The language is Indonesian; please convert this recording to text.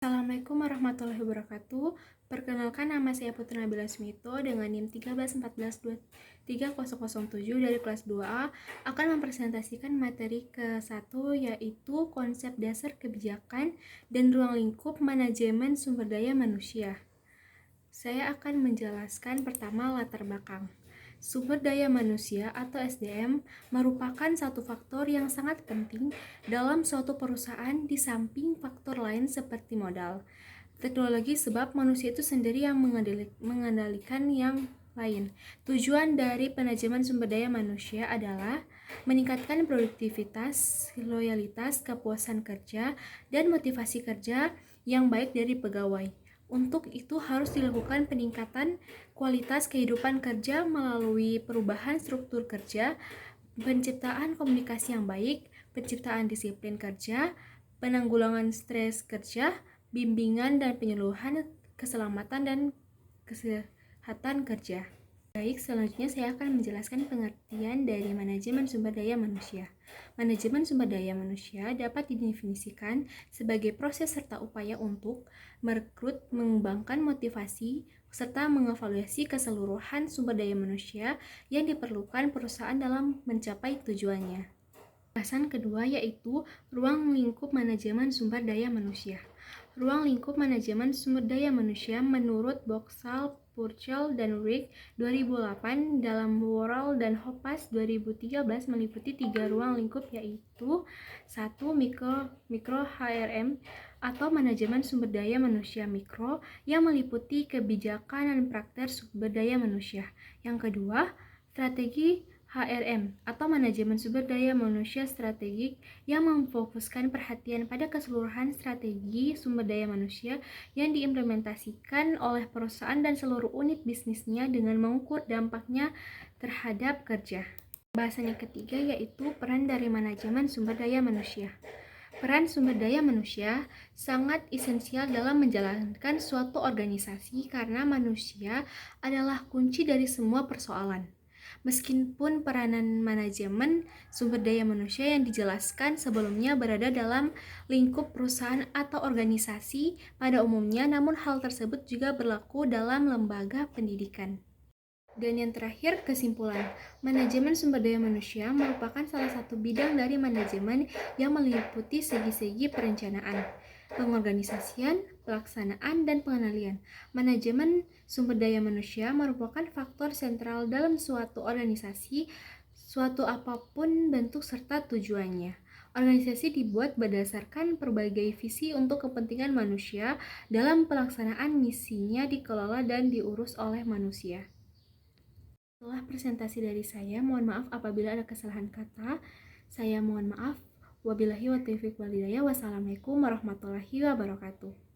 Assalamualaikum warahmatullahi wabarakatuh. Perkenalkan, nama saya Putri Nabila Smito dengan NIM 131423007 dari kelas 2A akan mempresentasikan materi ke-1 yaitu konsep dasar kebijakan dan ruang lingkup manajemen sumber daya manusia. Saya akan menjelaskan pertama latar belakang. Sumber daya manusia atau SDM merupakan satu faktor yang sangat penting dalam suatu perusahaan di samping faktor lain seperti modal, teknologi, sebab manusia itu sendiri yang mengendalikan yang lain. Tujuan dari manajemen sumber daya manusia adalah meningkatkan produktivitas, loyalitas, kepuasan kerja, dan motivasi kerja yang baik dari pegawai. Untuk itu harus dilakukan peningkatan kualitas kehidupan kerja melalui perubahan struktur kerja, penciptaan komunikasi yang baik, penciptaan disiplin kerja, penanggulangan stres kerja, bimbingan dan penyuluhan keselamatan dan kesehatan kerja. Baik, selanjutnya saya akan menjelaskan pengertian dari manajemen sumber daya manusia. Manajemen sumber daya manusia dapat didefinisikan sebagai proses serta upaya untuk merekrut, mengembangkan motivasi, serta mengevaluasi keseluruhan sumber daya manusia yang diperlukan perusahaan dalam mencapai tujuannya. Bahasan kedua yaitu ruang lingkup manajemen sumber daya manusia. Ruang lingkup manajemen sumber daya manusia menurut Boxall, Purcell, dan Rick 2008 dalam Worrell dan Hoppas 2013 meliputi 3 ruang lingkup yaitu 1. Mikro HRM atau manajemen sumber daya manusia mikro yang meliputi kebijakan dan praktek sumber daya manusia. Yang kedua, strategi HRM atau manajemen sumber daya manusia strategik yang memfokuskan perhatian pada keseluruhan strategi sumber daya manusia yang diimplementasikan oleh perusahaan dan seluruh unit bisnisnya dengan mengukur dampaknya terhadap kerja. Bahasan yang ketiga yaitu peran dari manajemen sumber daya manusia. Peran sumber daya manusia sangat esensial dalam menjalankan suatu organisasi karena manusia adalah kunci dari semua persoalan. Meskipun peranan manajemen sumber daya manusia yang dijelaskan sebelumnya berada dalam lingkup perusahaan atau organisasi pada umumnya, namun hal tersebut juga berlaku dalam lembaga pendidikan. Dan yang terakhir, kesimpulan. Manajemen sumber daya manusia merupakan salah satu bidang dari manajemen yang meliputi segi-segi perencanaan, pengorganisasian, pelaksanaan, dan pengendalian. Manajemen sumber daya manusia merupakan faktor sentral dalam suatu organisasi, suatu apapun bentuk serta tujuannya. Organisasi dibuat berdasarkan berbagai visi untuk kepentingan manusia dalam pelaksanaan misinya dikelola dan diurus oleh manusia. Setelah presentasi dari saya, mohon maaf apabila ada kesalahan kata. Saya mohon maaf. Wabillahi wa taufiq wal hidayah. Wassalamualaikum warahmatullahi wabarakatuh.